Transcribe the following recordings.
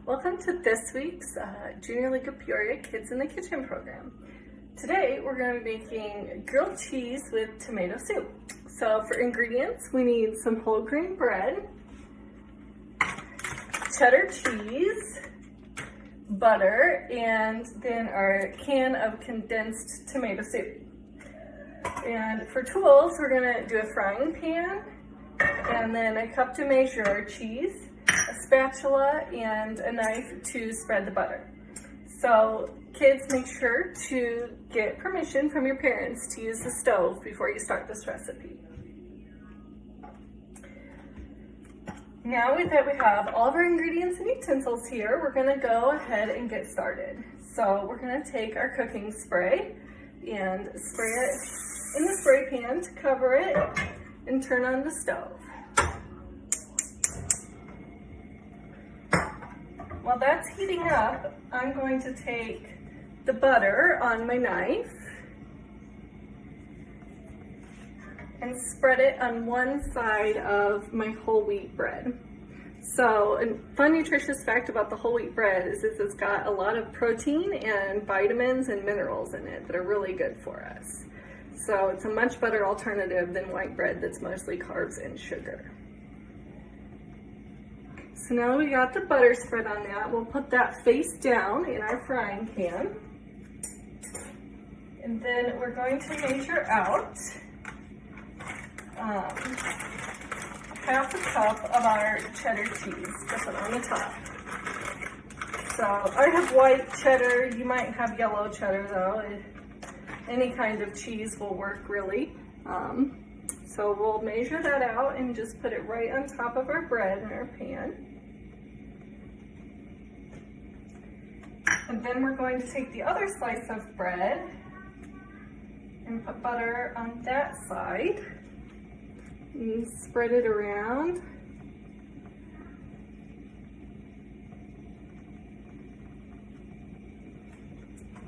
Welcome to this week's Junior League of Peoria Kids in the Kitchen program. Today we're going to be making grilled cheese with tomato soup. So for ingredients, we need some whole grain bread, cheddar cheese, butter, and then our can of condensed tomato soup. And for tools, we're going to do a frying pan, and then a cup to measure our cheese, a spatula, and a knife to spread the butter. So kids, make sure to get permission from your parents to use the stove before you start this recipe. Now that we have all of our ingredients and utensils here, we're going to go ahead and get started. So we're going to take our cooking spray and spray it in the spray pan to cover it and turn on the stove. While that's heating up, I'm going to take the butter on my knife and spread it on one side of my whole wheat bread. So a fun nutritious fact about the whole wheat bread is it's got a lot of protein and vitamins and minerals in it that are really good for us. So it's a much better alternative than white bread that's mostly carbs and sugar. So now we got the butter spread on that, we'll put that face down in our frying pan. And then we're going to measure out half a cup of our cheddar cheese to put on the top. So I have white cheddar, you might have yellow cheddar though. Any kind of cheese will work really. So we'll measure that out and just put it right on top of our bread in our pan. And then we're going to take the other slice of bread and put butter on that side and spread it around.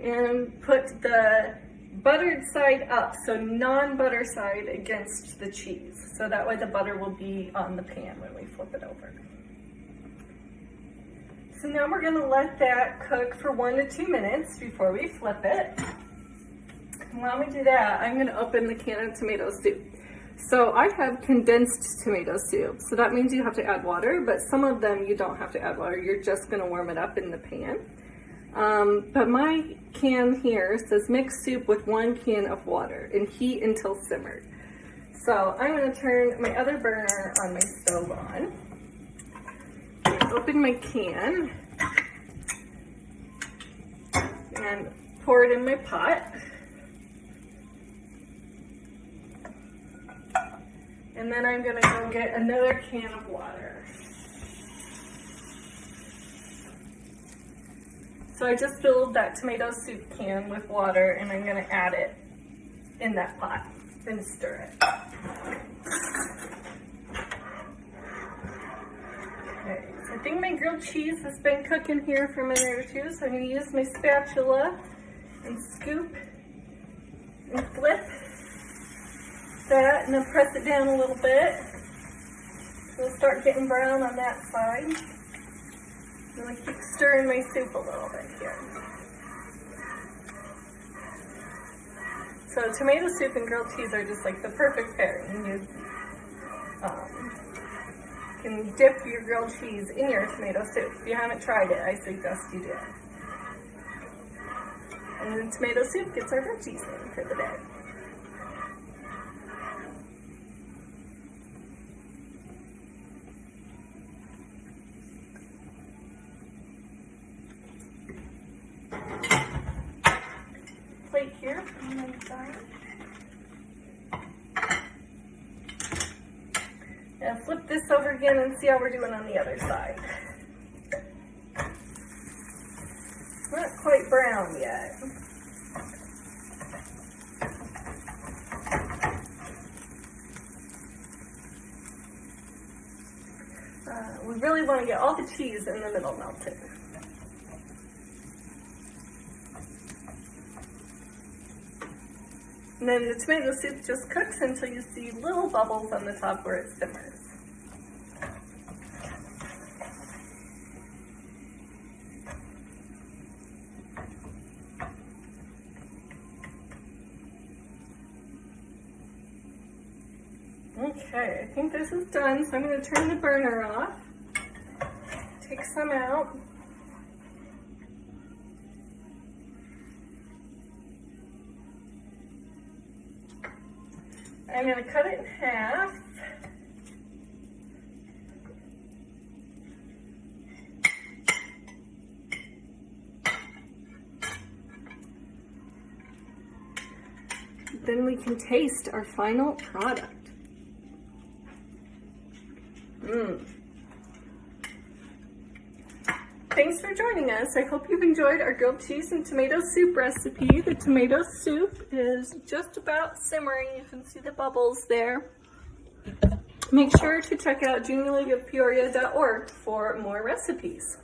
And put the buttered side up, so non-butter side against the cheese. So that way the butter will be on the pan when we flip it over. So now we're going to let that cook for 1 to 2 minutes before we flip it. And while we do that, I'm going to open the can of tomato soup. So I have condensed tomato soup, so that means you have to add water, but some of them you don't have to add water. You're just going to warm it up in the pan. But my can here says mix soup with 1 can of water and heat until simmered. So I'm going to turn my other burner on my stove on. Open my can and pour it in my pot. And then I'm going to go get another can of water. So I just filled that tomato soup can with water and I'm going to add it in that pot and stir it. Okay, so I think my grilled cheese has been cooking here for a minute or two, so I'm going to use my spatula and scoop and flip that and then press it down a little bit. So it'll start getting brown on that side. I'm going to keep stirring my soup a little bit here. So tomato soup and grilled cheese are just like the perfect pairing. You can dip your grilled cheese in your tomato soup. If you haven't tried it, I suggest you do. And then tomato soup gets our grilled cheese in for the day. Plate here on my side. And flip this over again and see how we're doing on the other side. Not quite brown yet. We really want to get all the cheese in the middle melted. And then the tomato soup just cooks until you see little bubbles on the top where it simmers. Okay, I think this is done, so I'm going to turn the burner off. Take some out. I'm going to cut it in half. Then we can taste our final product. Thanks for joining us. I hope you've enjoyed our grilled cheese and tomato soup recipe. The tomato soup is just about simmering. You can see the bubbles there. Make sure to check out juniorleagueofpeoria.org for more recipes.